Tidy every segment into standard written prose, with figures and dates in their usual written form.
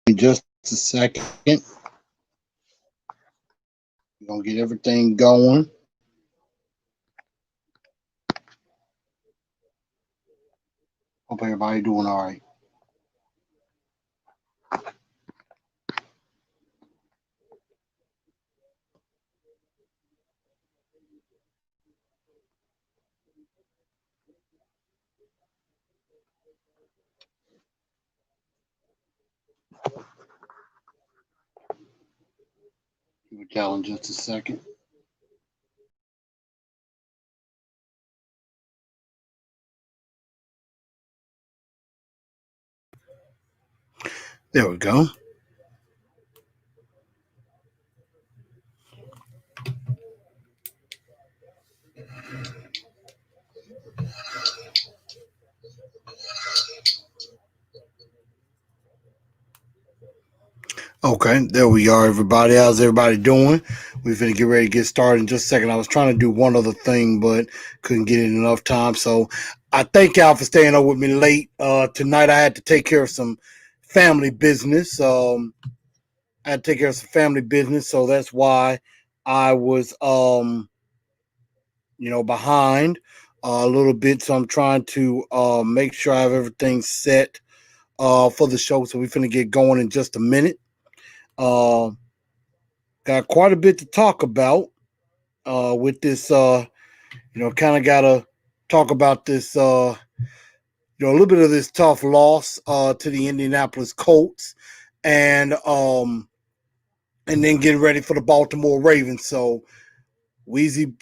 in just a second. We're gonna get everything going. Hope everybody doing all right. We'll tell in just a second. There we go. Okay, there we are, everybody. How's everybody doing? We're going to get ready to get started in just a second. I was trying to do one other thing, but couldn't get in enough time. So I thank y'all for staying up with me late. Tonight I had to take care of some family business. I had to take care of some family business, so that's why I was, behind a little bit. So I'm trying to make sure I have everything set for the show. So we're going to get going in just a minute. Got quite a bit to talk about with this. Kind of got to talk about this. A little bit of this tough loss to the Indianapolis Colts, and then getting ready for the Baltimore Ravens. So Weezy,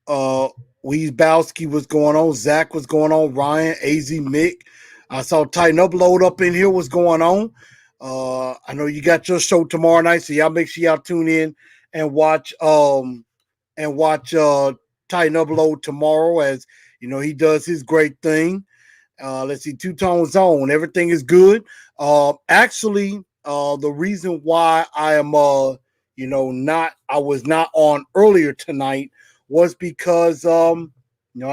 Weezbowski was going on. Zach was going on. Ryan, AZ, Mick. I saw Tighten Upload up in here. What's going on? I know you got your show tomorrow night, so y'all make sure y'all tune in and watch Tighten Upload tomorrow, as he does his great thing. Let's see, Two Tone Zone. Everything is good. Actually, the reason why I am I was not on earlier tonight was because I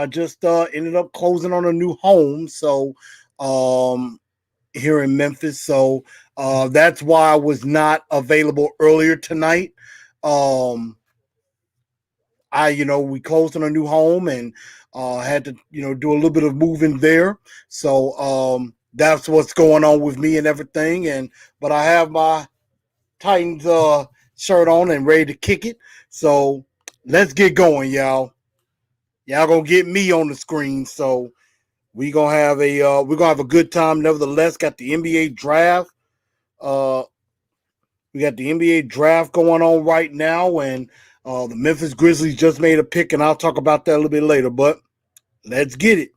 just ended up closing on a new home. So here in Memphis. So that's why I was not available earlier tonight. We closed on a new home and had to, do a little bit of moving there. So that's what's going on with me and everything. But I have my Titans shirt on and ready to kick it. So let's get going, y'all. Y'all gonna get me on the screen. So we're gonna have a good time. Nevertheless, got the NBA draft. We got the NBA draft going on right now, and the Memphis Grizzlies just made a pick, and I'll talk about that a little bit later. But let's get it.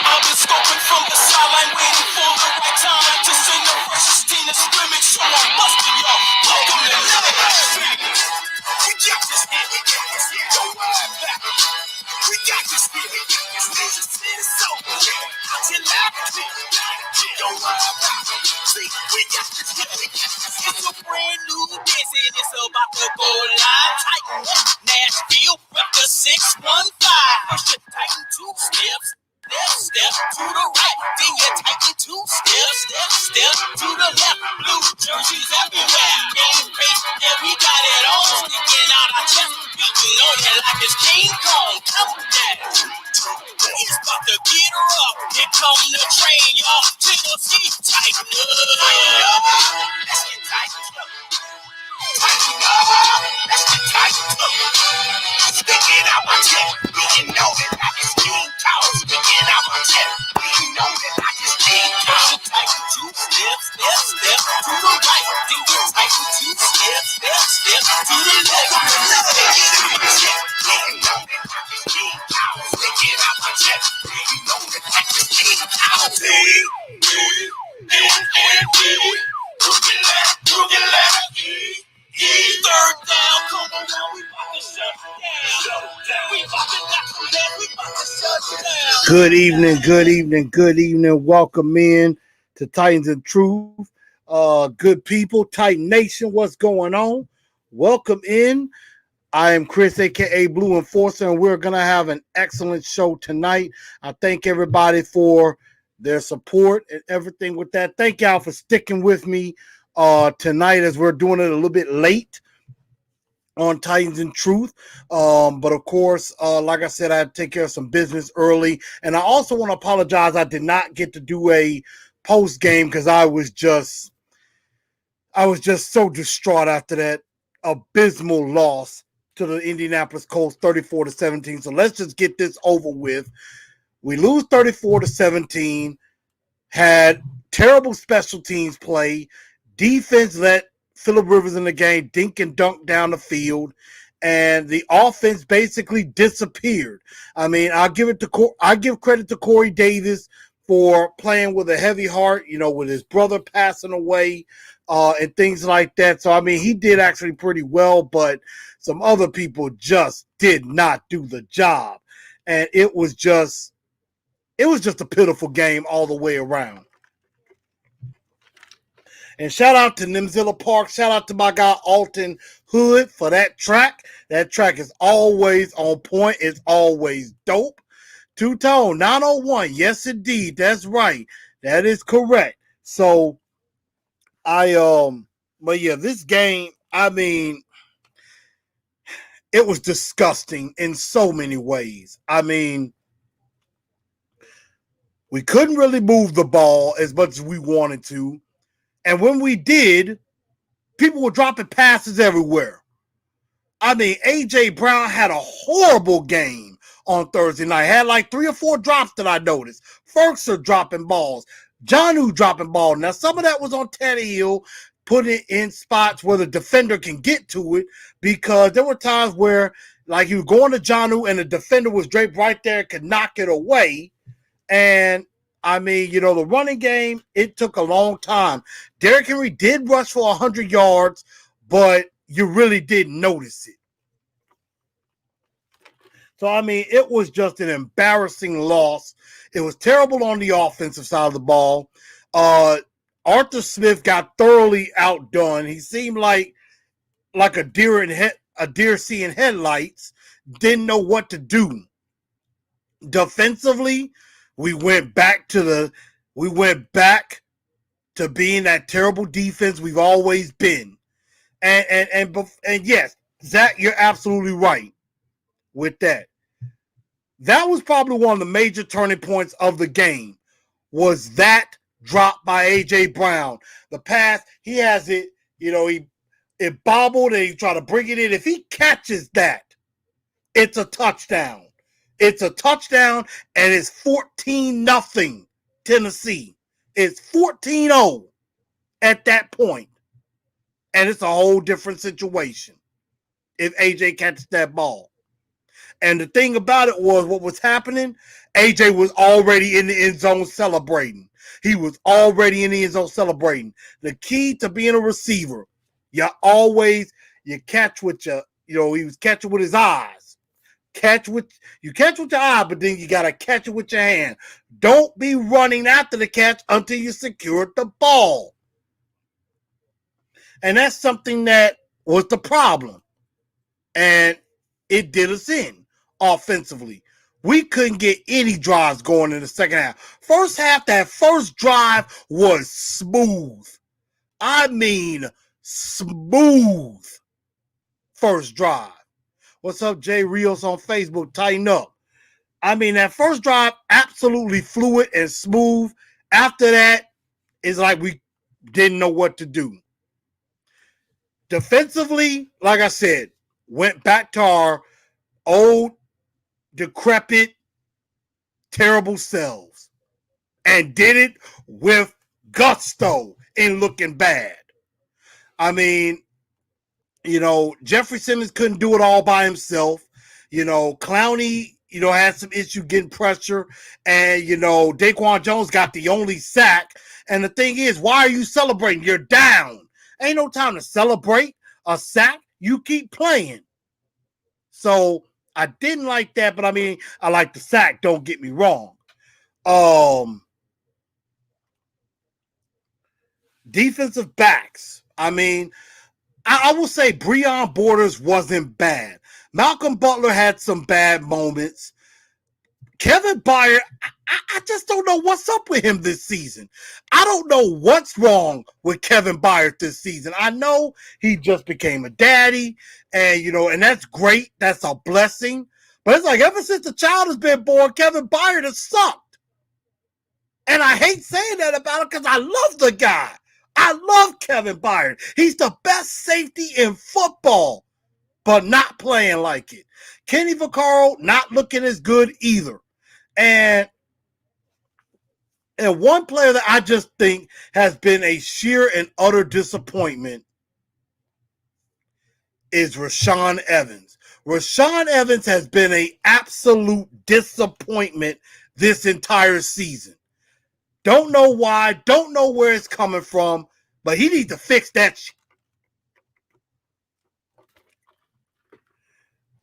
I've been scoping from the sideline, waiting for the right time to send the freshest team to scrimmage. So I'm busting y'all. Welcome to Lamar. We got this here. Don't worry about it. We got this here. Ninja City Soul. Out your life. Don't worry about it. See, we got this here. It's a brand new dance and it's about to go live. Titan Nashville, rep the 615. First you tighten 2 steps. Step to the right, then you tighten 2 steps. Step to the left. Blue jerseys everywhere. Game face, yeah, we got it on. Sticking out our chest, beating on it like it's King Kong. Come down. It's about to get her up. Here come the train, y'all. Tennessee, tighten up. Let's get tightened up. Tighten up. Let's get tightened up. Sticking out my chest, beating on it like it's King Kong. Sticking out my chest, beating on it like it's King Kong. Tighten 2 steps, step to the right. Then you tighten 2 steps, step to the left. Sticking out my chest, beating on it like it's King Kong. Sticking out my chest, beating on it like it's King Kong. Boogie left. Third down, come on now, we about to shut down. We about to knock them down, we about to shut down. Good evening. Welcome in to Titans and Truth. Good people, Titan Nation, what's going on? Welcome in. I am Chris, aka Blu Enforcer, and we're gonna have an excellent show tonight. I thank everybody for their support and everything with that. Thank y'all for sticking with me tonight as we're doing it a little bit late on Titans and Truth. But of course, like I said, I had to take care of some business early. And I also want to apologize. I did not get to do a post game because I was just so distraught after that abysmal loss to the Indianapolis Colts 34-17. So let's just get this over with. We lose 34-17, had terrible special teams play. Defense let Phillip Rivers in the game dink and dunk down the field, and the offense basically disappeared. I mean, I give credit to Corey Davis for playing with a heavy heart, with his brother passing away, and things like that. So I mean, he did actually pretty well, but some other people just did not do the job, and it was just a pitiful game all the way around. And shout out to Nimzilla Park. Shout out to my guy Alton Hood for that track. That track is always on point. It's always dope. Two-tone 901. Yes, indeed. That's right. That is correct. So but yeah, this game, I mean, it was disgusting in so many ways. I mean, we couldn't really move the ball as much as we wanted to. And when we did, people were dropping passes everywhere. I mean, A.J. Brown had a horrible game on Thursday night. Had like 3 or 4 drops that I noticed. Ferkser dropping balls. JONNU dropping balls. Now, some of that was on Tannehill, putting it in spots where the defender can get to it, because there were times where, like, he was going to JONNU and the defender was draped right there and could knock it away. And I mean, the running game, it took a long time. Derrick Henry did rush for 100 yards, but you really didn't notice it. So, I mean, it was just an embarrassing loss. It was terrible on the offensive side of the ball. Arthur Smith got thoroughly outdone. He seemed like a deer seeing headlights, didn't know what to do. Defensively, we went back to being that terrible defense we've always been. And yes, Zach, you're absolutely right with that. That was probably one of the major turning points of the game, was that drop by A.J. Brown. The pass, he has it, it bobbled and he tried to bring it in. If he catches that, it's a touchdown. It's a touchdown, and it's 14-0 Tennessee. It's 14-0 at that point. And it's a whole different situation if AJ catches that ball. And the thing about it was, what was happening, AJ was already in the end zone celebrating. He was already in the end zone celebrating. The key to being a receiver, you catch with he was catching with his eyes. Catch with your eye, but then you gotta catch it with your hand. Don't be running after the catch until you secured the ball. And that's something that was the problem. And it did us in offensively. We couldn't get any drives going in the second half. First half, that first drive was smooth. I mean, smooth first drive. What's up, Jay Rios on Facebook? Tighten up. I mean, that first drive, absolutely fluid and smooth. After that, it's like we didn't know what to do. Defensively, like I said, went back to our old, decrepit, terrible selves. And did it with gusto in looking bad. I mean, Jeffrey Simmons couldn't do it all by himself. Clowney, had some issue getting pressure. And, Daquan Jones got the only sack. And the thing is, why are you celebrating? You're down. Ain't no time to celebrate a sack. You keep playing. So I didn't like that, but I mean, I like the sack. Don't get Defensive backs. I mean, I will say Breon Borders wasn't bad. Malcolm Butler had some bad moments. Kevin Byard, I just don't know what's up with him this season. I don't know what's wrong with Kevin Byard this season. I know he just became a daddy, and and that's great. That's a blessing. But it's like ever since the child has been born, Kevin Byard has sucked. And I hate saying that about him because I love the guy. I love Kevin Byard. He's the best safety in football, but not playing like it. Kenny Vaccaro not looking as good either. And one player that I just think has been a sheer and utter disappointment is Rashaan Evans. Rashaan Evans has been an absolute disappointment this entire season. Don't know why, don't know where it's coming from, but he needs to fix that shit.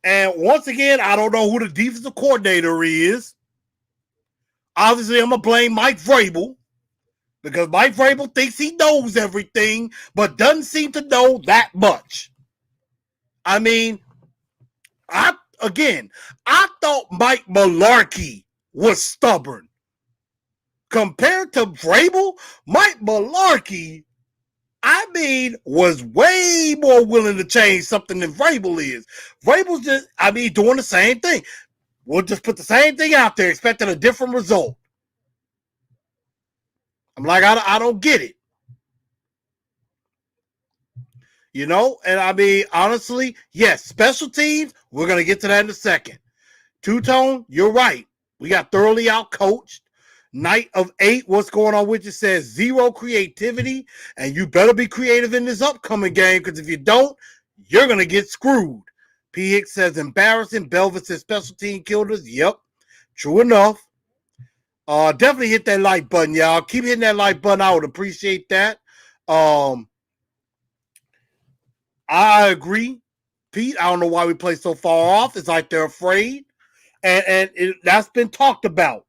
And once again, I don't know who the defensive coordinator is. Obviously, I'm going to blame Mike Vrabel because Mike Vrabel thinks he knows everything, but doesn't seem to know that much. I mean, I thought Mike Mularkey was stubborn. Compared to Vrabel, Mike Mularkey, was way more willing to change something than Vrabel is. Vrabel's just, doing the same thing. We'll just put the same thing out there, expecting a different result. I'm like, I don't get it. And honestly, yes, special teams, we're going to get to that in a second. Two-Tone, you're right. We got thoroughly outcoached. Night of 8, what's going on with you says 0 creativity, and you better be creative in this upcoming game, because if you don't, you're going to get screwed. P. Hicks says embarrassing. Belvin says special team killed us. Yep, true enough. Definitely hit that like button, y'all. Keep hitting that like button. I would appreciate that. I agree. Pete, I don't know why we play so far off. It's like they're afraid. And that's been talked about.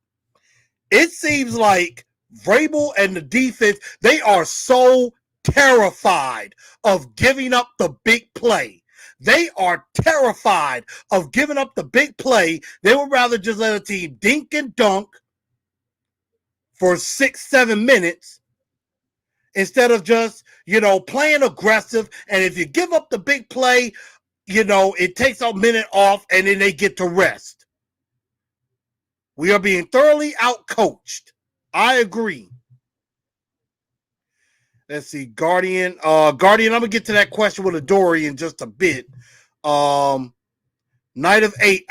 It seems like Vrabel and the defense, they are so terrified of giving up the big play. They are terrified of giving up the big play. They would rather just let a team dink and dunk for 6-7 minutes instead of just, playing aggressive. And if you give up the big play, it takes a minute off and then they get to rest. We are being thoroughly outcoached. I agree. Let's see. Guardian, I'm going to get to that question with Adori in just a bit. Night of 8.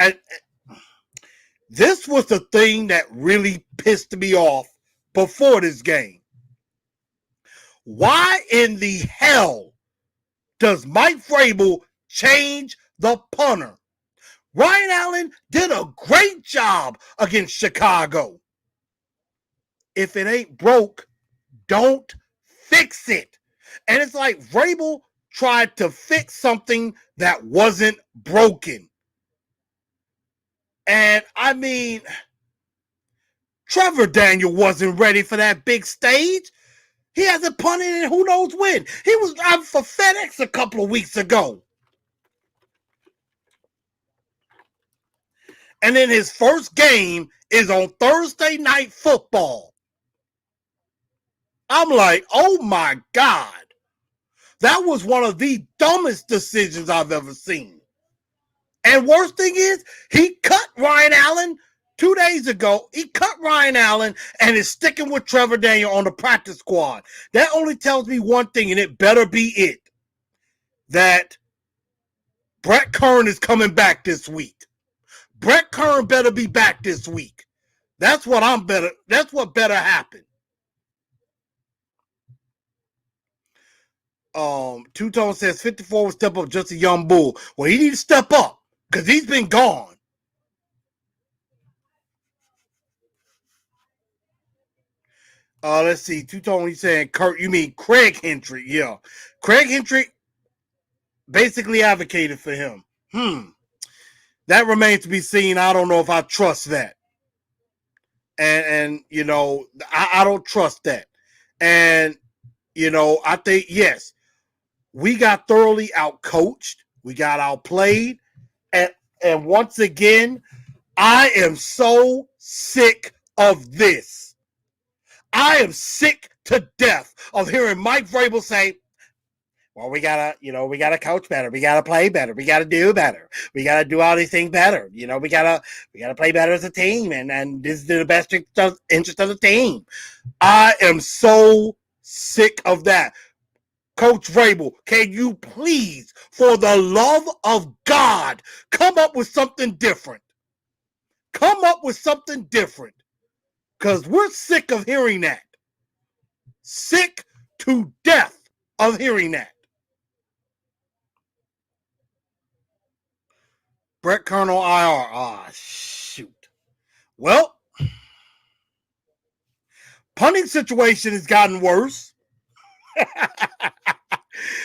This was the thing that really pissed me off before this game. Why in the hell does Mike Vrabel change the punter? Ryan Allen did a great job against Chicago. If it ain't broke, don't fix it. And it's like Vrabel tried to fix something that wasn't broken. And Trevor Daniel wasn't ready for that big stage. He hasn't punted in who knows when. He was driving for FedEx a couple of weeks ago. And then his first game is on Thursday Night Football. I'm like, oh my God. That was one of the dumbest decisions I've ever seen. And worst thing is, he cut Ryan Allen 2 days ago. He cut Ryan Allen and is sticking with Trevor Daniel on the practice squad. That only tells me one thing, and it better be it. That Brett Kern is coming back this week. Brett Kern better be back this week. That's what better happen. Two-Tone says 54 will step up just a young bull. Well, he needs to step up because he's been gone. Let's see. Two-Tone, he's saying, Kurt, you mean Craig Hendrick. Yeah. Craig Hendrick basically advocated for him. That remains to be seen. I don't know if I trust that. And I don't trust that. And I think, yes, we got thoroughly outcoached. We got outplayed. And, and once again, I am so sick of this. I am sick to death of hearing Mike Vrabel say, well, we gotta coach better. We gotta play better. We gotta do better. We gotta do all these things better. We gotta play better as a team, and this is the best interest of the team. I am so sick of that. Coach Vrabel, can you please, for the love of God, come up with something different? Come up with something different. Because we're sick of hearing that. Sick to death of hearing that. Brett Colonel IR. Ah, shoot. Well, punting situation has gotten worse.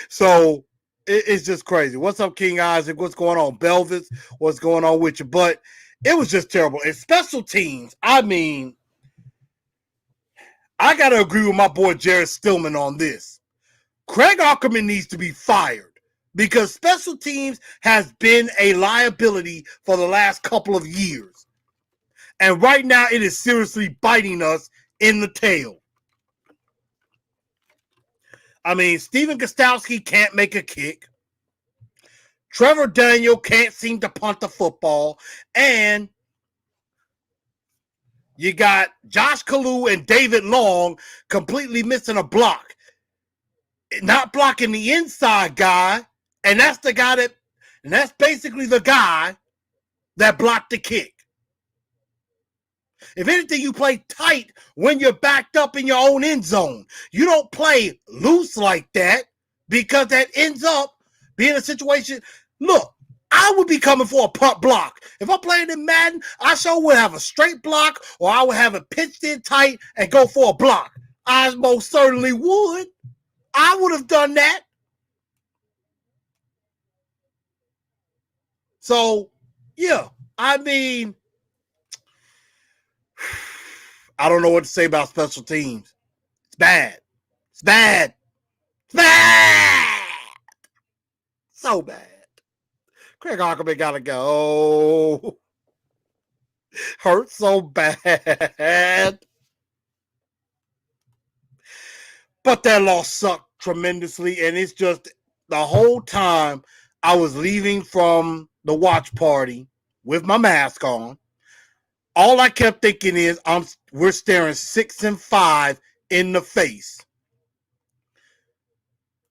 So it's just crazy. What's up, King Isaac? What's going on? Belvis, what's going on with you? But it was just terrible. And special teams, I mean, I got to agree with my boy Jared Stillman on this. Craig Ackerman needs to be fired because special teams has been a liability for the last couple of years. And right now it is seriously biting us in the tail. I mean, Steven Gostowski can't make a kick. Trevor Daniel can't seem to punt the football. And you got Josh Kalu and David Long completely missing a block. Not blocking the inside guy. And that's basically the guy that blocked the kick. If anything, you play tight when you're backed up in your own end zone. You don't play loose like that because that ends up being a situation. Look, I would be coming for a punt block. If I'm playing in Madden, I sure would have a straight block or I would have it pitched in tight and go for a block. I most certainly would. I would have done that. So, yeah, I mean, I don't know what to say about special teams. It's bad. It's bad. It's bad. So bad. Craig Ackerman gotta go. Hurts so bad. But that loss sucked tremendously. And it's just the whole time I was leaving from the watch party with my mask on, all I kept thinking is we're staring 6-5 in the face.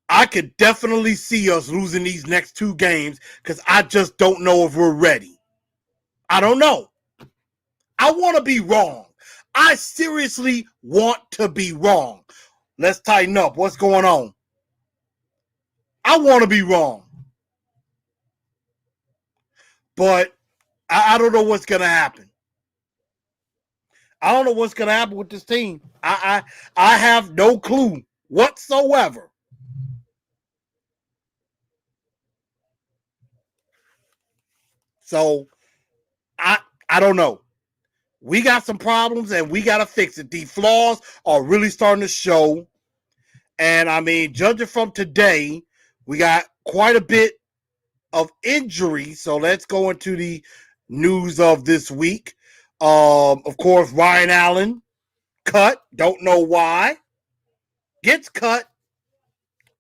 I could definitely see us losing these next two games because I just don't know if we're ready. I don't know. I want to be wrong. I seriously want to be wrong. Let's tighten up. What's going on? I want to be wrong. But I don't know what's going to happen. I don't know what's going to happen with this team. I have no clue whatsoever. So I don't know. We got some problems and we got to fix it. The flaws are really starting to show. And I mean, judging from today, we got quite a bit of injury. So let's go into the news of this week. Of course, Ryan Allen cut. Don't know why. Gets cut.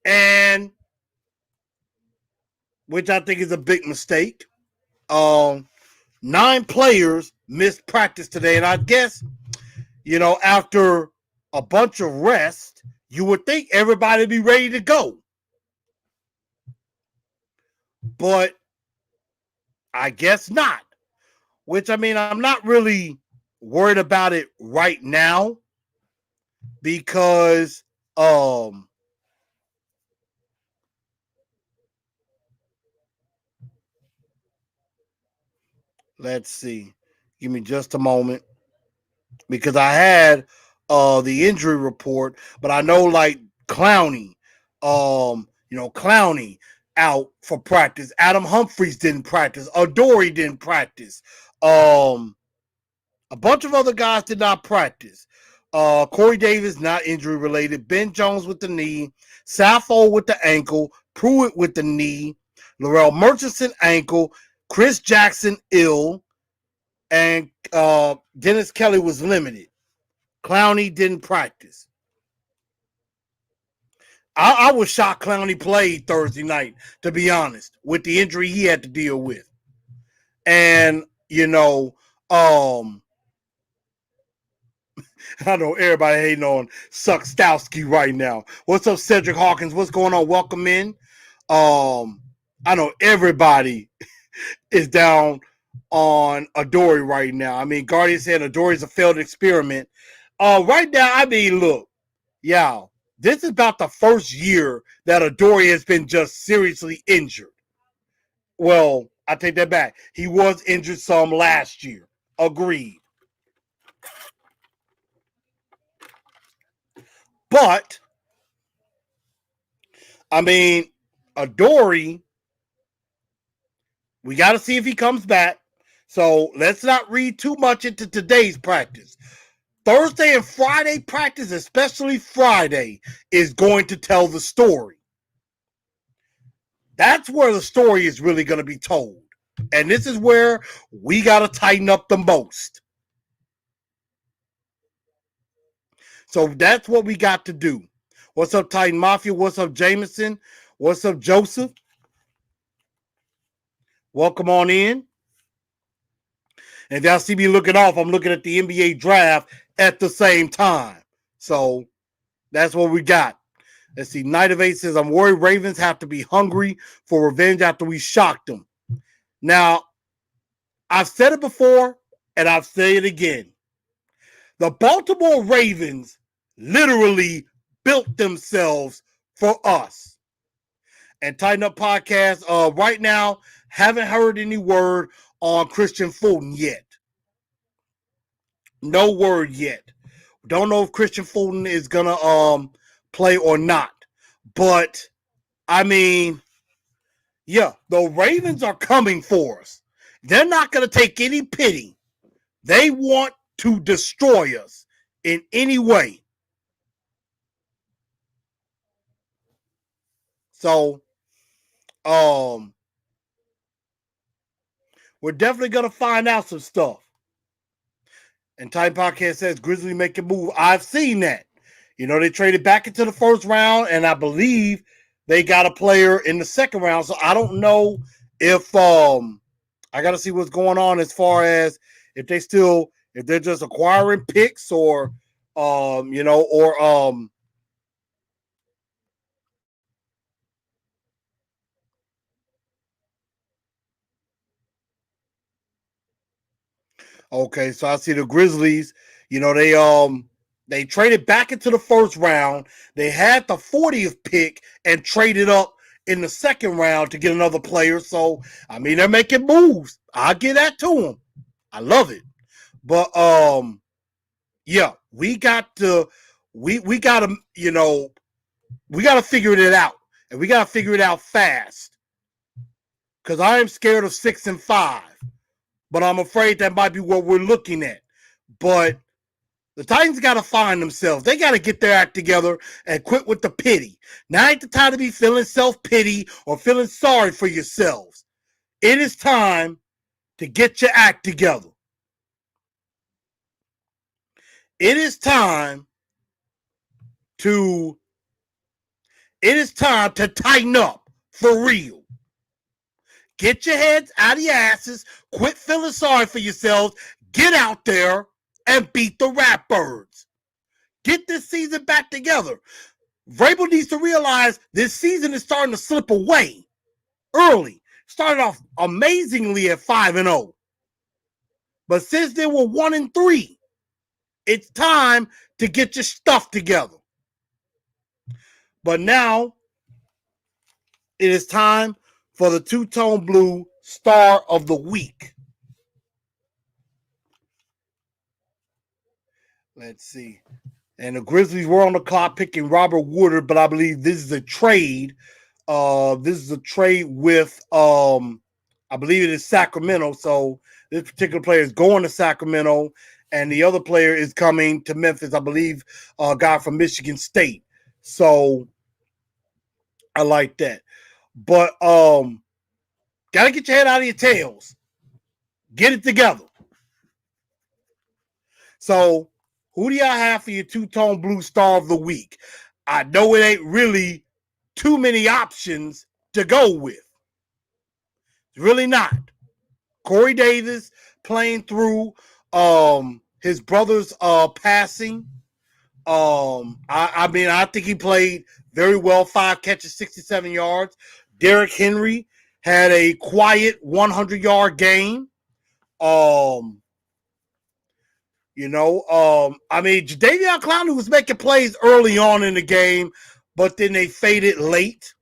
And which I think is a big mistake. 9 players missed practice today. And I guess, after a bunch of rest, you would think everybody would be ready to go. But I guess not. Which, I mean, I'm not really worried about it right now because let's see. Give me just a moment. Because I had the injury report, but I know like Clowney, Clowney out for practice. Adam Humphreys didn't practice. Adoree didn't practice. A bunch of other guys did not practice. Corey Davis, not injury related. Ben Jones with the knee. Saffold with the ankle. Pruitt with the knee. Laurel Murchison ankle. Chris Jackson ill. And Dennis Kelly was limited. Clowney didn't practice. I was shocked Clowney played Thursday night, to be honest, with the injury he had to deal with. And, I know everybody hating on Suckstowski right now. What's up, Cedric Hawkins? What's going on? Welcome in. I know everybody is down on Adoree right now. I mean, Guardian said Adoree's a failed experiment. Right now, I mean, look, y'all, this is about the first year that Adoree has been just seriously injured. Well, I take that back. He was injured some last year. Agreed. But, I mean, Adoree, we got to see if he comes back. So let's not read too much into today's practice. Thursday and Friday practice, especially Friday, is going to tell the story. That's where the story is really going to be told. And this is where we got to tighten up the most. So that's what we got to do. What's up, Titan Mafia? What's up, Jameson? What's up, Joseph? Welcome on in. And if y'all see me looking off, I'm looking at the NBA draft at the same time. So that's what we got. Let's see. Night of Eight says, I'm worried Ravens have to be hungry for revenge after we shocked them. Now, I've said it before, and I'll say it again. The Baltimore Ravens literally built themselves for us. And Tighten Up Podcast, right now, haven't heard any word on Christian Fulton yet. No word yet. Don't know if Christian Fulton is going to play or not. But, I mean, yeah, the Ravens are coming for us. They're not going to take any pity. They want to destroy us in any way. So, we're definitely going to find out some stuff. And Time Podcast says Grizzly make a move. I've seen that. They traded back into the first round, and I believe they got a player in the second round. So I don't know if I got to see what's going on as far as if they're just acquiring picks or okay, so I see the Grizzlies, they traded back into the first round. They had the 40th pick and traded up in the second round to get another player. So, I mean, they're making moves. I'll give that to them. I love it. But yeah, we got to we got to, we got to figure it out. And we got to figure it out fast. Cuz I am scared of 6-5. But I'm afraid that might be what we're looking at. But the Titans got to find themselves. They got to get their act together and quit with the pity. Now ain't the time to be feeling self-pity or feeling sorry for yourselves. It is time to get your act together. It is time to tighten up for real. Get your heads out of your asses. Quit feeling sorry for yourselves. Get out there and beat the Ratbirds. Get this season back together. Vrabel needs to realize this season is starting to slip away early. Started off amazingly at 5-0. But since they were 1-3, it's time to get your stuff together. But now it is time for the Two-Tone Blue Star of the Week. Let's see. And the Grizzlies were on the clock picking Robert Woodard, but I believe this is a trade. This is a trade with, I I believe it is Sacramento. So this particular player is going to Sacramento, and the other player is coming to Memphis. I believe a guy from Michigan State. So I like that. But gotta get your head out of your tails. Get it together. So who do y'all have for your two-tone blue star of the week? I know it ain't really too many options to go with. It's really not. Corey Davis playing through his brother's passing. I mean, I think he played very well. 5 catches, 67 yards. Derrick Henry had a quiet 100-yard game. I mean, Jadeveon Clowney was making plays early on in the game, but then they faded late.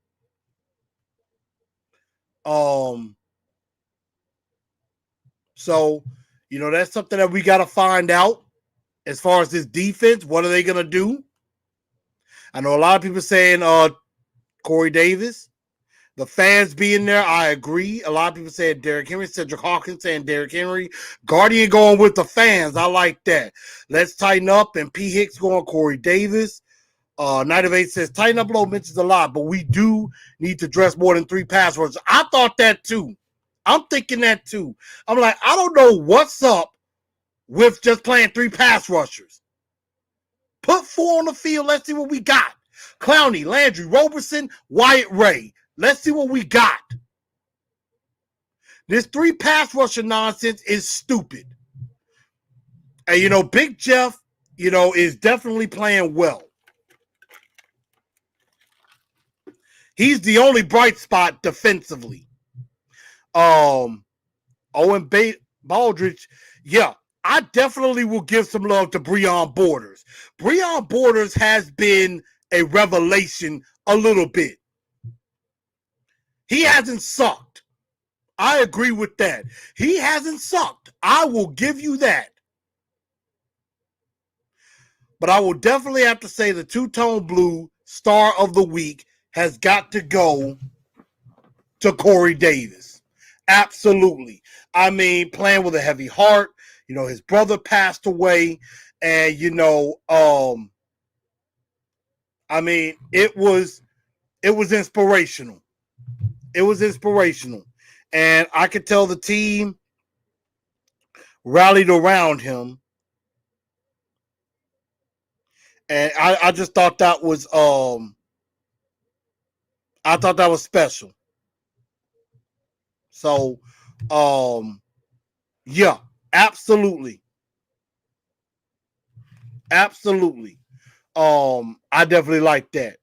So, that's something that we got to find out as far as this defense. What are they going to do? I know a lot of people saying Corey Davis. The fans being there, I agree. A lot of people saying Derrick Henry. Cedric Hawkins saying Derrick Henry. Guardian going with the fans. I like that. Let's tighten up. And P. Hicks going Corey Davis. Night of 8 says, tighten up low mentions a lot, but we do need to dress more than 3 pass rushers. I thought that too. I'm thinking that too. I'm like, I don't know what's up with just playing 3 pass rushers. Put 4 on the field. Let's see what we got. Clowney, Landry, Roberson, Wyatt Ray. Let's see what we got. This 3 pass rusher nonsense is stupid. And, Big Jeff, is definitely playing well. He's the only bright spot defensively. Owen Baldridge, yeah, I definitely will give some love to Breon Borders. Breon Borders has been a revelation a little bit. He hasn't sucked. I agree with that. He hasn't sucked. I will give you that. But I will definitely have to say the two-tone blue star of the week has got to go to Corey Davis. Absolutely. I mean, playing with a heavy heart. His brother passed away. And, I mean, it was inspirational. It was inspirational. And I could tell the team rallied around him. And I just thought that was special. So yeah, absolutely. Absolutely. I definitely like that.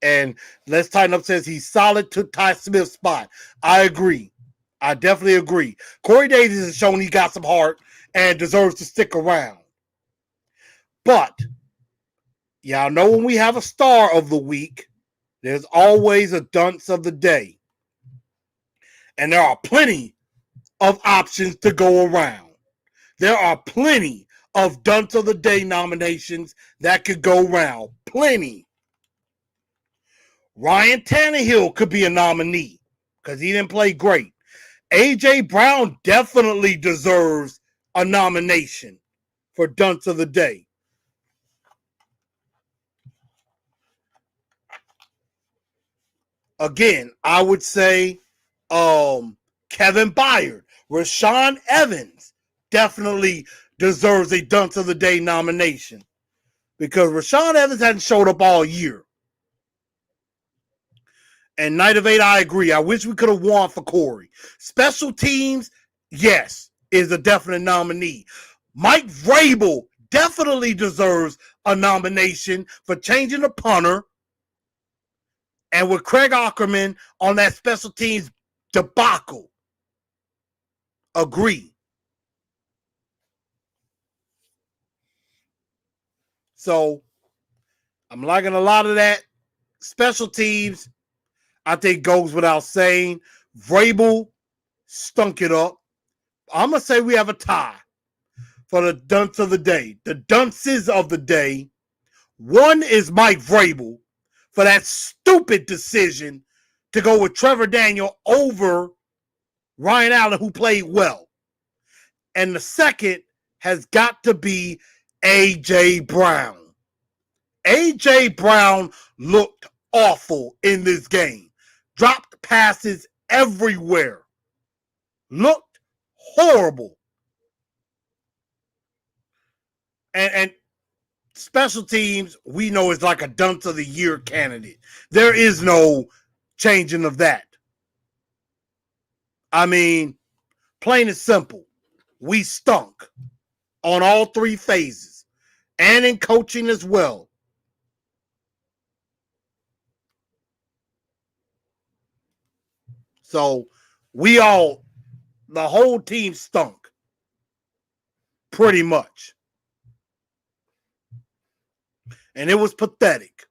And Let's Tighten Up says he's solid, took Ty Smith's spot. I agree. I definitely agree. Corey Davis has shown he got some heart and deserves to stick around. But y'all know when we have a star of the week, there's always a dunce of the day. And there are plenty of options to go around. There are plenty of dunce of the day nominations that could go around. Plenty. Ryan Tannehill could be a nominee because he didn't play great. A.J. Brown definitely deserves a nomination for dunce of the day. Again, I would say Kevin Byard. Rashaan Evans definitely deserves a dunce of the day nomination because Rashaan Evans hasn't showed up all year. And Night of 8, I agree. I wish we could have won for Corey. Special teams, yes, is a definite nominee. Mike Vrabel definitely deserves a nomination for changing the punter. And with Craig Ackerman on that special teams debacle. Agree. So I'm liking a lot of that. Special teams, I think, goes without saying. Vrabel stunk it up. I'm going to say we have a tie for the dunce of the day. The dunces of the day. One is Mike Vrabel for that stupid decision to go with Trevor Daniel over Ryan Allen, who played well. And the second has got to be A.J. Brown. A.J. Brown looked awful in this game. Dropped passes everywhere. Looked horrible. And special teams, we know, is like a Dunce of the Year candidate. There is no changing of that. I mean, plain and simple, we stunk on all three phases and in coaching as well. So the whole team stunk pretty much. And it was pathetic.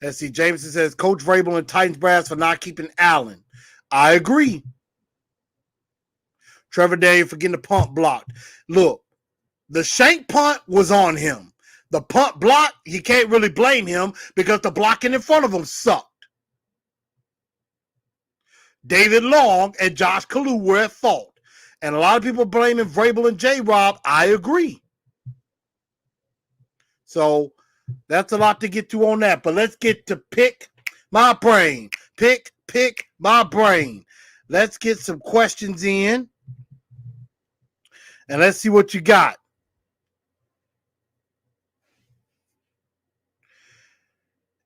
Let's see, Jameson says, Coach Vrabel and Titans brass for not keeping Allen. I agree. Trevor Day for getting the punt blocked. Look, the shank punt was on him. The punt block, you can't really blame him because the blocking in front of him sucked. David Long and Josh Kalu were at fault. And a lot of people blaming Vrabel and J-Rob. I agree. So that's a lot to get to on that. But let's get to pick my brain. Pick my brain. Let's get some questions in. And let's see what you got.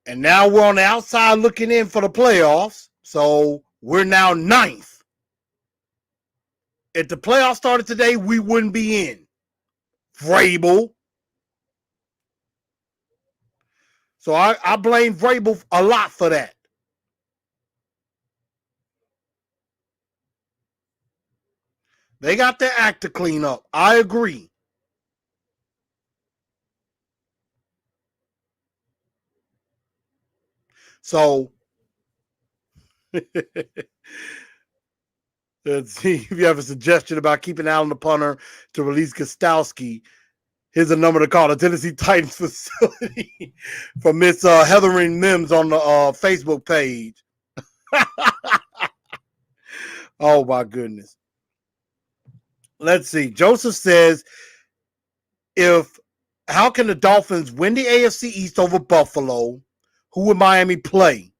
And now we're on the outside looking in for the playoffs. So we're now 9th. If the playoffs started today, we wouldn't be in. Vrabel. So I blame Vrabel a lot for that. They got their act to clean up. I agree. So let's see if you have a suggestion about keeping Allen the punter to release Gostowski. Here's a number to call the Tennessee Titans facility from Miss Heathering Mims on the Facebook page. Oh, my goodness. Let's see. Joseph says, how can the Dolphins win the AFC East over Buffalo? Who would Miami play?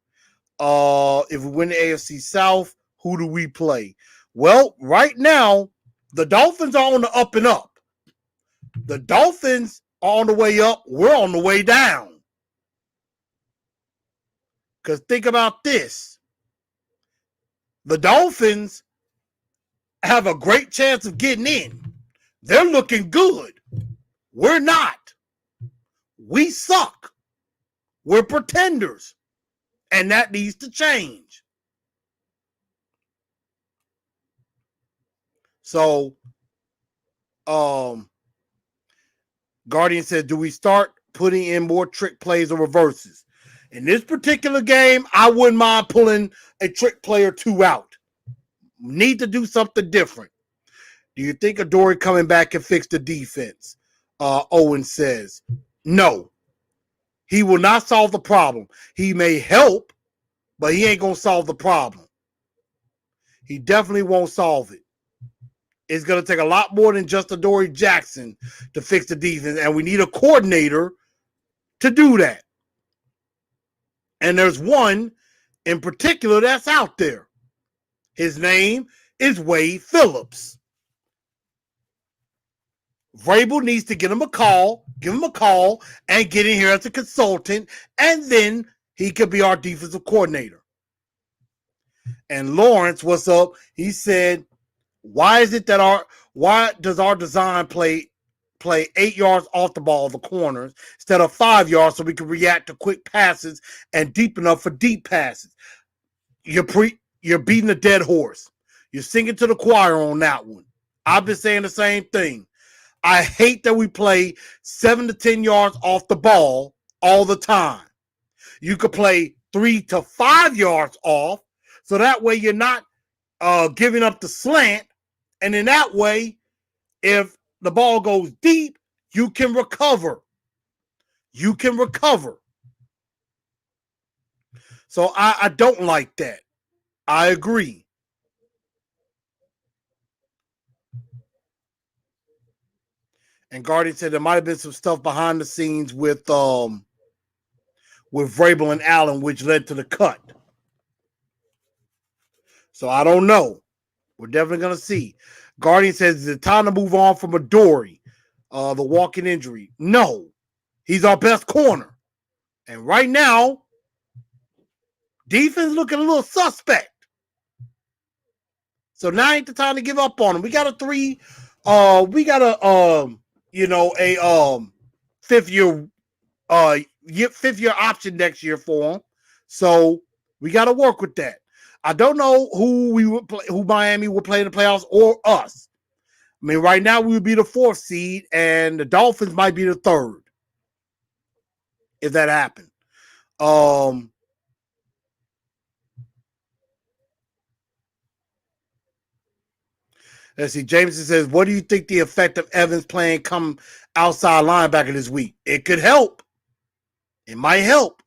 If we win the AFC South, who do we play? Well, right now, the Dolphins are on the up and up. The Dolphins are on the way up. We're on the way down. Because think about this. The Dolphins have a great chance of getting in. They're looking good. We're not. We suck. We're pretenders. And that needs to change. So, Guardian said, do we start putting in more trick plays or reverses? In this particular game, I wouldn't mind pulling a trick play or two out. Need to do something different. Do you think Adoree coming back can fix the defense? Owen says, no. He will not solve the problem. He may help, but he ain't going to solve the problem. He definitely won't solve it. It's going to take a lot more than just Adoree Jackson to fix the defense, and we need a coordinator to do that. And there's one in particular that's out there. His name is Wade Phillips. Vrabel needs to give him a call, and get in here as a consultant, and then he could be our defensive coordinator. And Lawrence, what's up? He said, why does our design play 8 yards off the ball, the corners, instead of 5 yards so we can react to quick passes and deep enough for deep passes? You're beating a dead horse. You're singing to the choir on that one. I've been saying the same thing. I hate that we play 7 to 10 yards off the ball all the time. You could play 3 to 5 yards off, so that way you're not giving up the slant. And in that way, if the ball goes deep, you can recover. You can recover. So I don't like that. I agree. And Guardian said there might have been some stuff behind the scenes with Vrabel and Allen, which led to the cut. So I don't know. We're definitely gonna see. Guardian says it's time to move on from Adoree, the walking injury. No, he's our best corner, and right now, defense looking a little suspect. So now ain't the time to give up on him. We got a fifth year fifth year option next year for him. So we got to work with that. I don't know who Miami will play in the playoffs or us. I mean, right now we would be the 4th seed, and the Dolphins might be the 3rd if that happened. Let's see. Jameson says, "What do you think the effect of Evans playing come outside linebacker this week? It could help. It might help."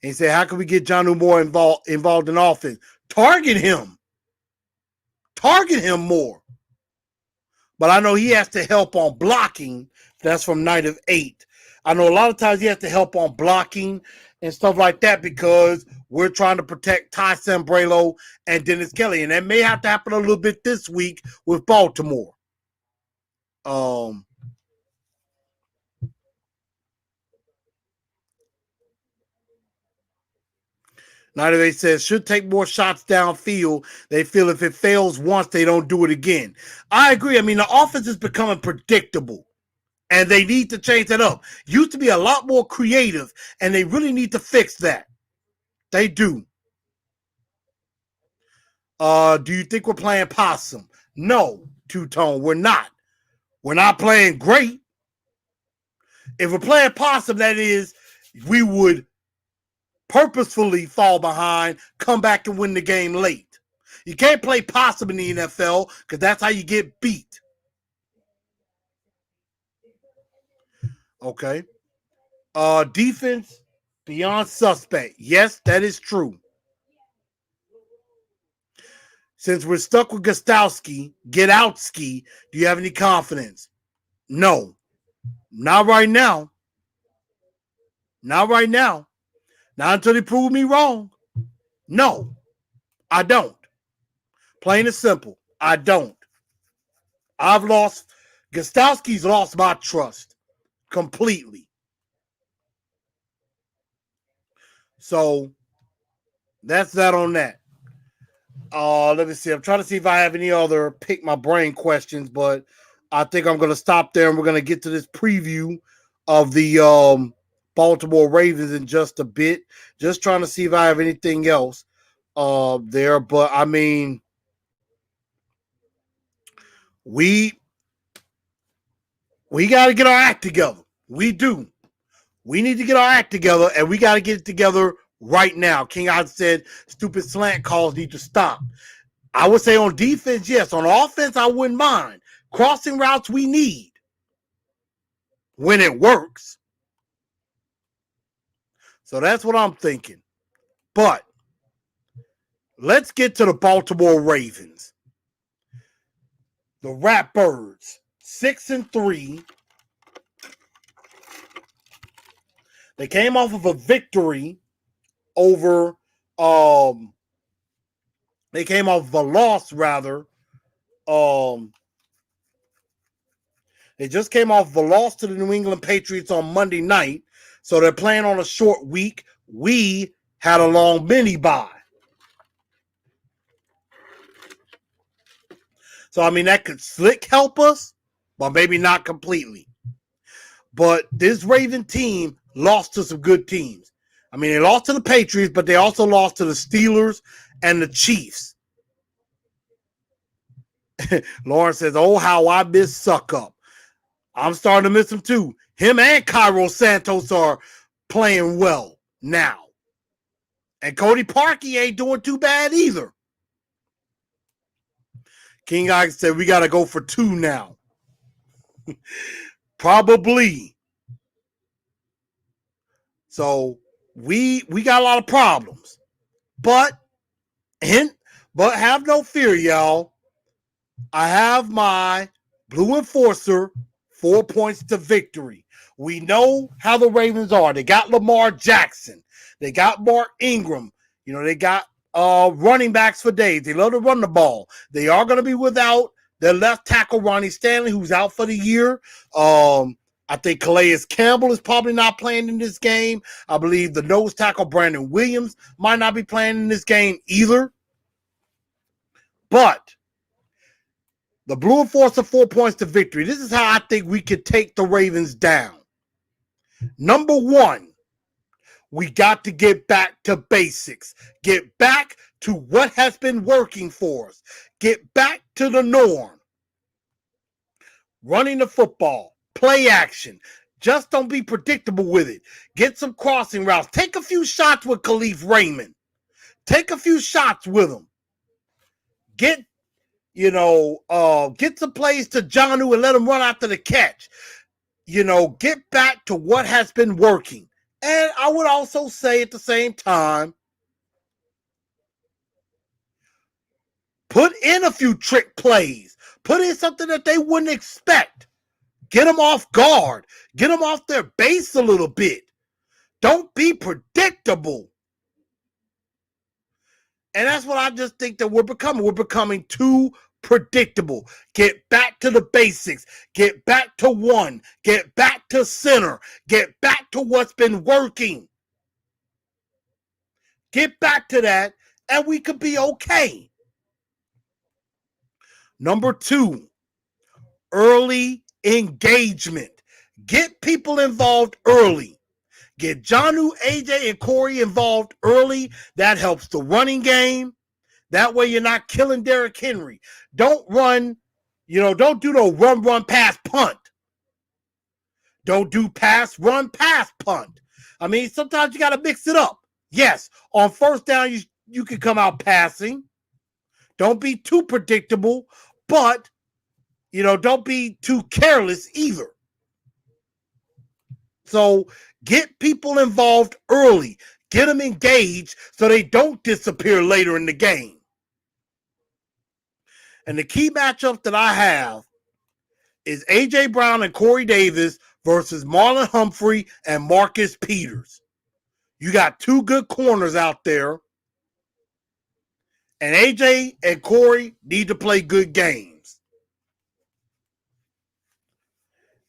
And he said, "How can we get JONNU more involved in offense? Target him more." But I know he has to help on blocking. That's from Night of 8. I know a lot of times he has to help on blocking and stuff like that because we're trying to protect Ty Sambrailo and Dennis Kelly. And that may have to happen a little bit this week with Baltimore. Night of 8 says, should take more shots downfield. They feel if it fails once, they don't do it again. I agree. I mean, the offense is becoming predictable. And they need to change that up. Used to be a lot more creative, and they really need to fix that. They do. Do you think we're playing possum? No, Two-Tone, we're not. We're not playing great. If we're playing possum, that is, we would purposefully fall behind, come back and win the game late. You can't play possum in the NFL because that's how you get beat. Okay. Defense beyond suspect. Yes, that is true. Since we're stuck with Gostowski, Getowski, do you have any confidence? No. Not right now. Not right now. Not until they prove me wrong. No, I don't. Plain and simple. I don't. Gostowski's lost my trust completely. So that's that on that. Let me see. I'm trying to see if I have any other pick my brain questions, but I think I'm going to stop there and we're going to get to this preview of the Baltimore Ravens in just a bit. Just trying to see if I have anything else there. But I mean, we got to get our act together. We do. We need to get our act together, and we got to get it together right now. King Odd said stupid slant calls need to stop. I would say on defense, yes. On offense, I wouldn't mind. Crossing routes we need when it works. So that's what I'm thinking. But let's get to the Baltimore Ravens. The Ratbirds, 6-3. They came off of a victory over they came off of a loss rather. They just came off of a loss to the New England Patriots on Monday night. So they're playing on a short week. We had a long mini bye. So, I mean, that could slick help us, but maybe not completely. But this Raven team lost to some good teams. I mean, they lost to the Patriots, but they also lost to the Steelers and the Chiefs. Lauren says, oh, how I miss Suck Up. I'm starting to miss him too. Him and Cairo Santos are playing well now. And Cody Parkey ain't doing too bad either. King Ike said, we got to go for 2 now. Probably. So we got a lot of problems. But have no fear, y'all. I have my Blu Enforcer 4 points to victory. We know how the Ravens are. They got Lamar Jackson. They got Mark Ingram. They got running backs for days. They love to run the ball. They are going to be without their left tackle, Ronnie Stanley, who's out for the year. I think Calais Campbell is probably not playing in this game. I believe the nose tackle, Brandon Williams, might not be playing in this game either. But the Blu Enforcer 4 points to victory. This is how I think we could take the Ravens down. Number one, we got to get back to basics. Get back to what has been working for us. Get back to the norm. Running the football. Play action. Just don't be predictable with it. Get some crossing routes. Take a few shots with Khalif Raymond. Take a few shots with him. Get some plays to JONNU and let him run after the catch. Get back to what has been working. And I would also say at the same time, put in a few trick plays. Put in something that they wouldn't expect. Get them off guard. Get them off their base a little bit. Don't be predictable. And that's what I just think that we're becoming. We're becoming too predictable. Get back to the basics. Get back to one. Get back to center. Get back to what's been working. Get back to that, and we could be okay. Number two, early engagement. Get people involved early. Get JONNU, AJ, and Corey involved early. That helps the running game. That way you're not killing Derrick Henry. Don't run, don't do no run, pass, punt. Don't do pass, run, pass, punt. I mean, sometimes you got to mix it up. Yes, on first down, you can come out passing. Don't be too predictable, but, don't be too careless either. So get people involved early. Get them engaged so they don't disappear later in the game. And the key matchup that I have is A.J. Brown and Corey Davis versus Marlon Humphrey and Marcus Peters. You got two good corners out there. And A.J. and Corey need to play good games.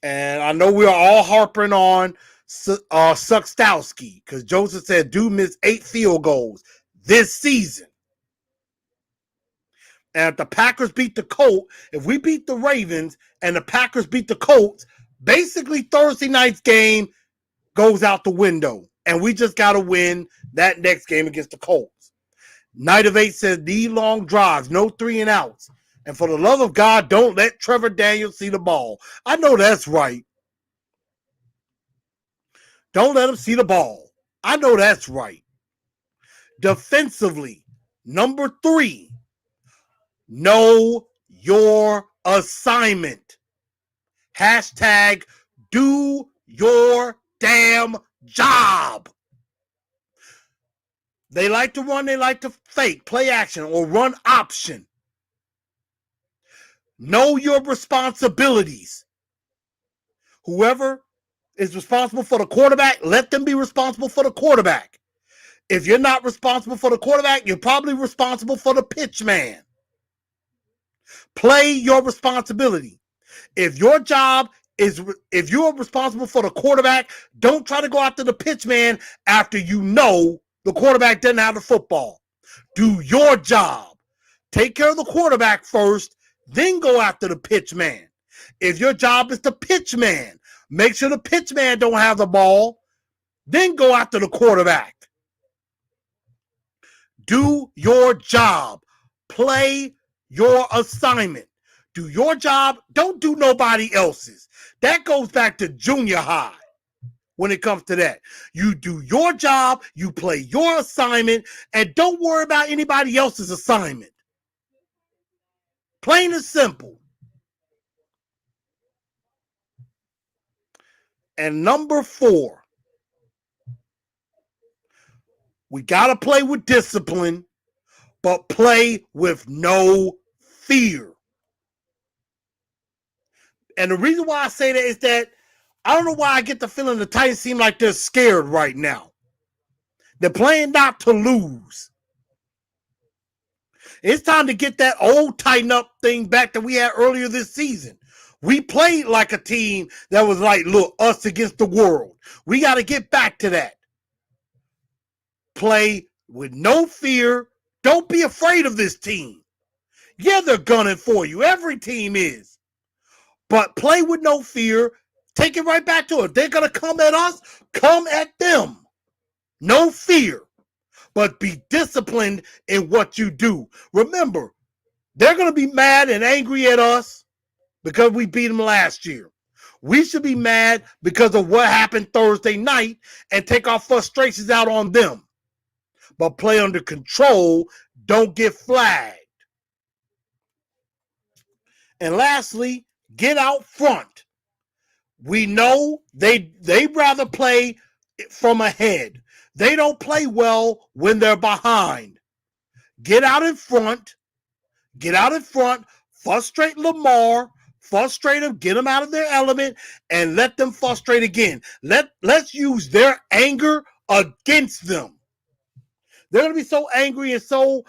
And I know we are all harping on Suckstowski because Joseph said dude missed 8 field goals this season. And if the Packers beat the Colts, if we beat the Ravens and the Packers beat the Colts, basically Thursday night's game goes out the window. And we just got to win that next game against the Colts. Night of 8 says need long drives, no 3 and outs. And for the love of God, don't let Trevor Daniels see the ball. I know that's right. Don't let him see the ball. I know that's right. Defensively, number 3, know your assignment. Hashtag do your damn job. They like to run, they like to fake, play action, or run option. Know your responsibilities. Whoever is responsible for the quarterback, let them be responsible for the quarterback. If you're not responsible for the quarterback, you're probably responsible for the pitch man. Play your responsibility. If you're responsible for the quarterback, don't try to go after the pitch man after you know the quarterback doesn't have the football. Do your job. Take care of the quarterback first, then go after the pitch man. If your job is the pitch man, make sure the pitch man don't have the ball, then go after the quarterback. Do your job. Play your assignment. Do your job. Don't do nobody else's. That goes back to junior high when it comes to that. You do your job, you play your assignment, and don't worry about anybody else's assignment. Plain and simple. And number 4, we got to play with discipline, but play with no fear. And the reason why I say that is that I don't know why I get the feeling the Titans seem like they're scared right now. They're playing not to lose. It's time to get that old tighten up thing back that we had earlier this season. We played like a team that was like, look, us against the world. We got to get back to that. Play with no fear. Don't be afraid of this team. Yeah, they're gunning for you. Every team is. But play with no fear. Take it right back to it. They're going to come at us. Come at them. No fear. But be disciplined in what you do. Remember, they're going to be mad and angry at us because we beat them last year. We should be mad because of what happened Thursday night and take our frustrations out on them. But play under control. Don't get flagged. And lastly, get out front. We know they rather play from ahead. They don't play well when they're behind. Get out in front. Get out in front. Frustrate Lamar. Frustrate them. Get them out of their element and let them frustrate again. Let's use their anger against them. They're going to be so angry and so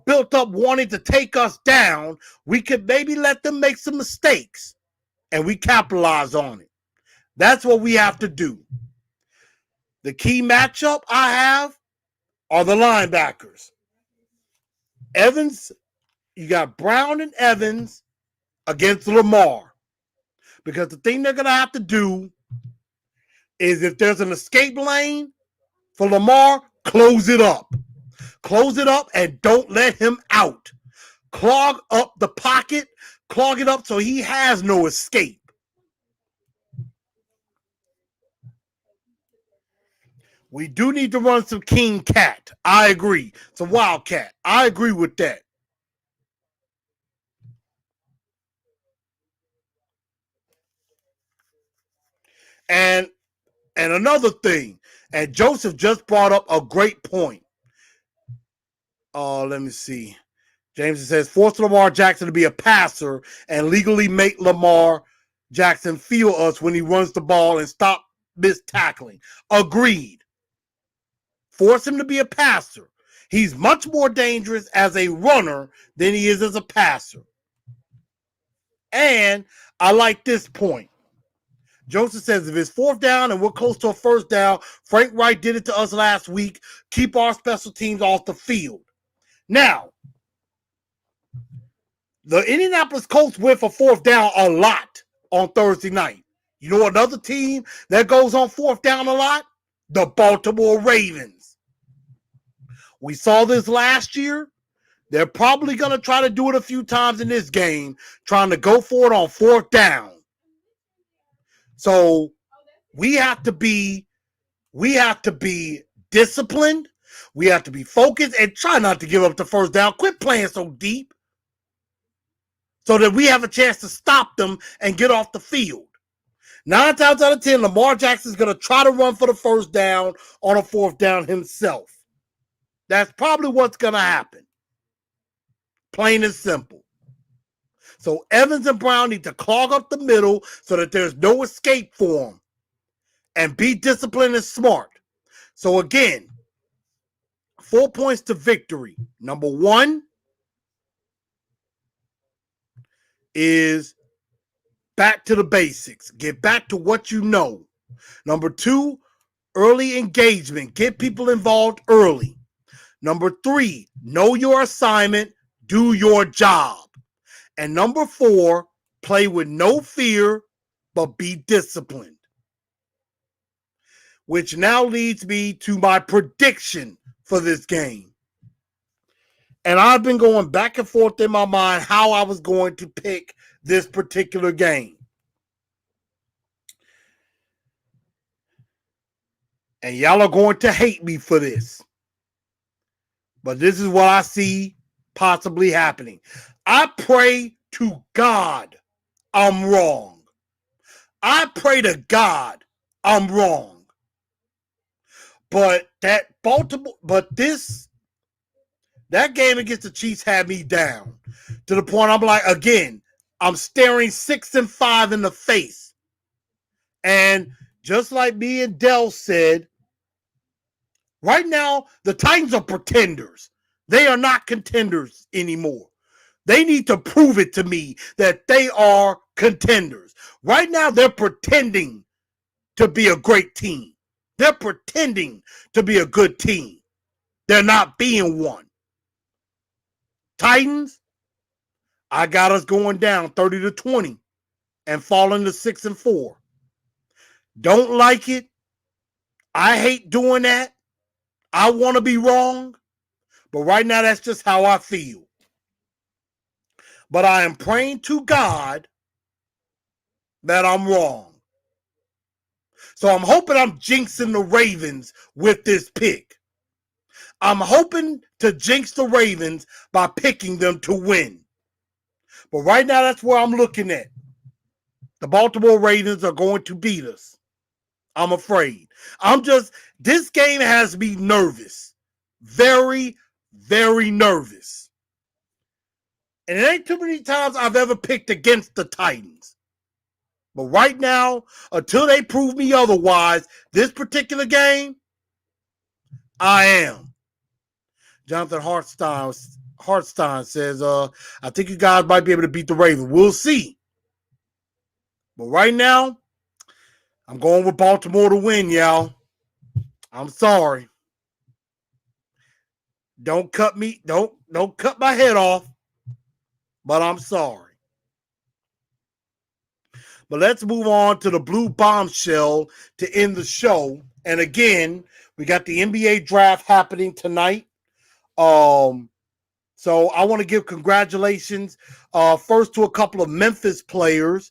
built up wanting to take us down. We could maybe let them make some mistakes and we capitalize on it. That's what we have to do. The key matchup I have are the linebackers. Evans, you got Brown and Evans against Lamar. Because the thing they're going to have to do is if there's an escape lane for Lamar, close it up. Close it up and don't let him out. Clog up the pocket. Clog it up so he has no escape. We do need to run some King Cat. I agree. Some Wildcat. I agree with that. And another thing, and Joseph just brought up a great point. Let me see. James says, force Lamar Jackson to be a passer and legally make Lamar Jackson feel us when he runs the ball and stop mis-tackling. Agreed. Force him to be a passer. He's much more dangerous as a runner than he is as a passer. And I like this point. Joseph says, if it's fourth down and we're close to a first down, Frank Wright did it to us last week. Keep our special teams off the field. Now, the Indianapolis Colts went for fourth down a lot on Thursday night. You know another team that goes on fourth down a lot? The Baltimore Ravens. We saw this last year. They're probably going to try to do it a few times in this game, trying to go for it on fourth down. So we have to be disciplined. We have to be focused and try not to give up the first down. Quit playing so deep so that we have a chance to stop them and get off the field. 9 times out of 10, Lamar Jackson is going to try to run for the first down on a fourth down himself. That's probably what's going to happen. Plain and simple. So Evans and Brown need to clog up the middle so that there's no escape for them. And be disciplined and smart. So again, 4 points to victory. Number 1 is back to the basics. Get back to what you know. Number 2, early engagement. Get people involved early. Number 3, know your assignment. Do your job. And number 4, play with no fear, but be disciplined. Which now leads me to my prediction for this game. And I've been going back and forth in my mind how I was going to pick this particular game. And y'all are going to hate me for this. But this is what I see possibly happening. I pray to God I'm wrong. I pray to God I'm wrong. But that game against the Chiefs had me down to the point I'm like, again, I'm staring 6-5 in the face. And just like me and Dell said, right now, the Titans are pretenders. They are not contenders anymore. They need to prove it to me that they are contenders. Right now, they're pretending to be a great team. They're pretending to be a good team. They're not being one. Titans, I got us going down 30-20 and falling to 6-4. Don't like it. I hate doing that. I want to be wrong. But right now, that's just how I feel. But I am praying to God that I'm wrong. So I'm hoping I'm jinxing the Ravens with this pick. I'm hoping to jinx the Ravens by picking them to win. But right now, that's where I'm looking at. The Baltimore Ravens are going to beat us. I'm afraid. This game has me nervous. Very, very nervous. And it ain't too many times I've ever picked against the Titans. But right now, until they prove me otherwise, this particular game, I am. Jonathan Hartstein says, I think you guys might be able to beat the Ravens. We'll see. But right now, I'm going with Baltimore to win, y'all. I'm sorry. Don't cut my head off, but I'm sorry. But let's move on to the blue bombshell to end the show. And again, we got the NBA draft happening tonight. So I want to give congratulations first to a couple of Memphis players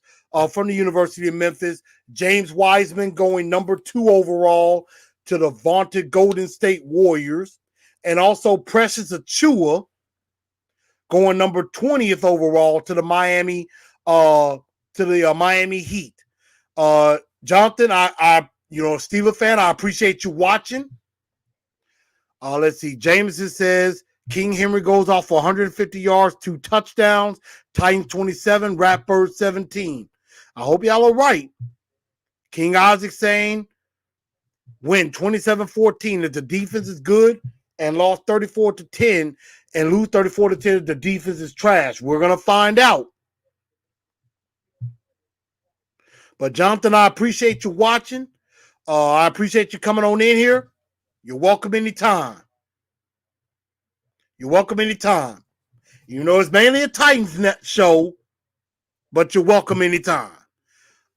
from the University of Memphis. James Wiseman going number 2 overall to the vaunted Golden State Warriors. And also Precious Achiuwa going number 20th overall to the Miami Heat. Jonathan, I Steelers fan, I appreciate you watching. Let's see. Jameson says King Henry goes off for 150 yards, 2 touchdowns. Titans 27, Ratbird 17. I hope y'all are right. King Isaac saying win 27-14 if the defense is good and lost 34-10 and lose 34-10 if the defense is trash. We're going to find out. But Jonathan, I appreciate you watching. I appreciate you coming on in here. You're welcome anytime. You're welcome anytime. You know it's mainly a Titans net show, but you're welcome anytime.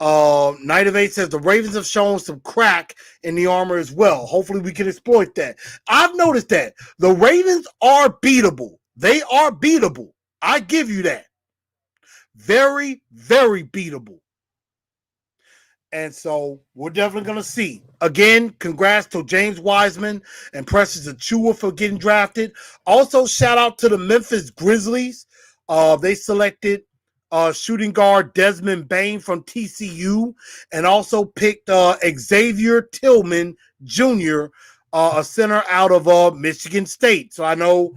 Night of 8 says the Ravens have shown some crack in the armor as well. Hopefully we can exploit that. I've noticed that. The Ravens are beatable. They are beatable. I give you that. Very, very beatable. And so we're definitely going to see. Again, congrats to James Wiseman and Precious Achiuwa for getting drafted. Also, shout out to the Memphis Grizzlies. They selected shooting guard Desmond Bain from TCU and also picked Xavier Tillman Jr., a center out of Michigan State. So I know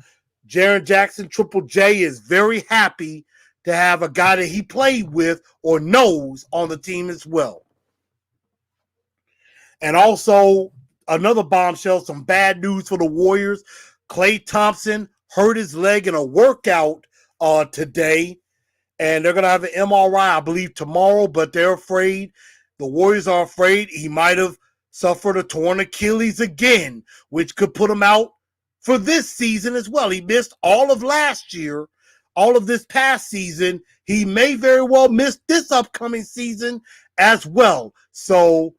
Jaren Jackson, Triple J, is very happy to have a guy that he played with or knows on the team as well. And also, another bombshell, some bad news for the Warriors. Klay Thompson hurt his leg in a workout today, and they're going to have an MRI, I believe, tomorrow, but they're afraid. The Warriors are afraid he might have suffered a torn Achilles again, which could put him out for this season as well. He missed all of last year, all of this past season. He may very well miss this upcoming season as well. So,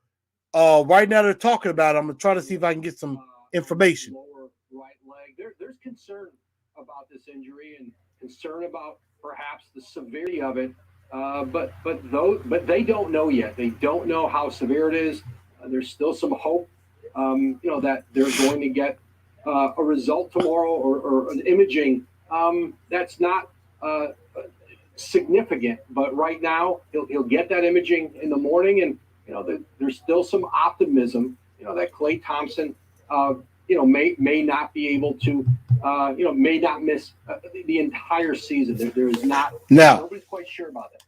right now they're talking about it. I'm going to try to see if I can get some information. Lower right leg. There's concern about this injury and concern about perhaps the severity of it. But they don't know yet. They don't know how severe it is. There's still some hope, that they're going to get a result tomorrow or an imaging that's not significant. But right now, he'll get that imaging in the morning, and there's still some optimism, that Klay Thompson, may not be able to, may not miss the entire season. There is not. Now, nobody's quite sure about that.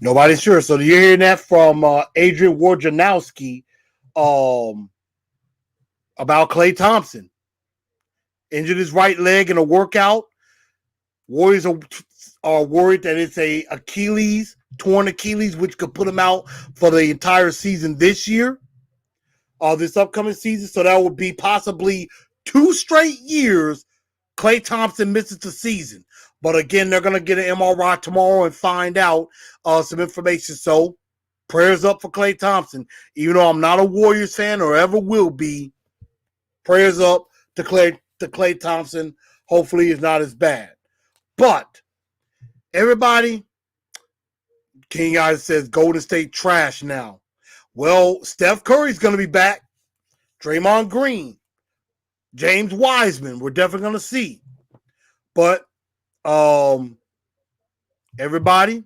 Nobody's sure. So you're hearing that from Adrian Wojnarowski about Klay Thompson. Injured his right leg in a workout. Warriors are worried that it's a torn Achilles, which could put him out for the entire season this year, this upcoming season. So that would be possibly 2 straight years Klay Thompson misses the season. But again, they're going to get an MRI tomorrow and find out some information. So prayers up for Klay Thompson. Even though I'm not a Warriors fan or ever will be, prayers up to Klay Thompson. Hopefully it's not as bad. But everybody, King Eyes says Golden State trash now. Well, Steph Curry's going to be back. Draymond Green, James Wiseman, we're definitely going to see. But everybody,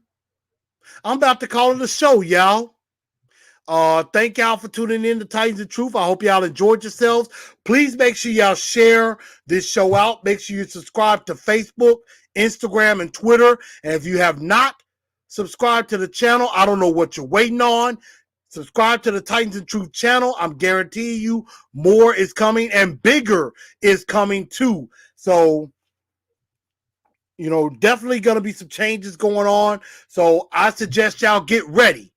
I'm about to call it a show, y'all. Thank y'all for tuning in to Titans of Truth. I hope y'all enjoyed yourselves. Please make sure y'all share this show out. Make sure you subscribe to Facebook, Instagram, and Twitter. And if you have not subscribed to the channel, I don't know what you're waiting on. Subscribe to the Titans of Truth channel. I'm guaranteeing you more is coming and bigger is coming too. So, definitely going to be some changes going on. So I suggest y'all get ready.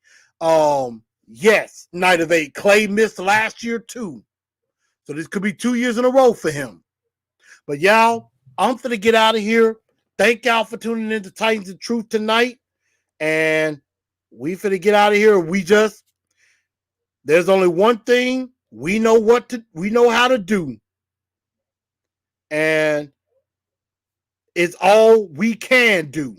Yes, Night of 8. Klay missed last year too. So this could be 2 years in a row for him. But y'all, I'm finna get out of here. Thank y'all for tuning in to Titans of Truth tonight. And we finna get out of here. There's only one thing we know how to do. And it's all we can do.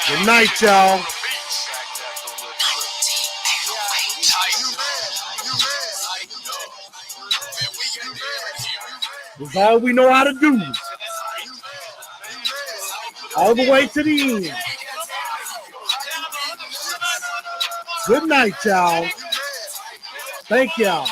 Good night, y'all. That's all we know how to do. All the way to the end. Good night, y'all. Thank y'all.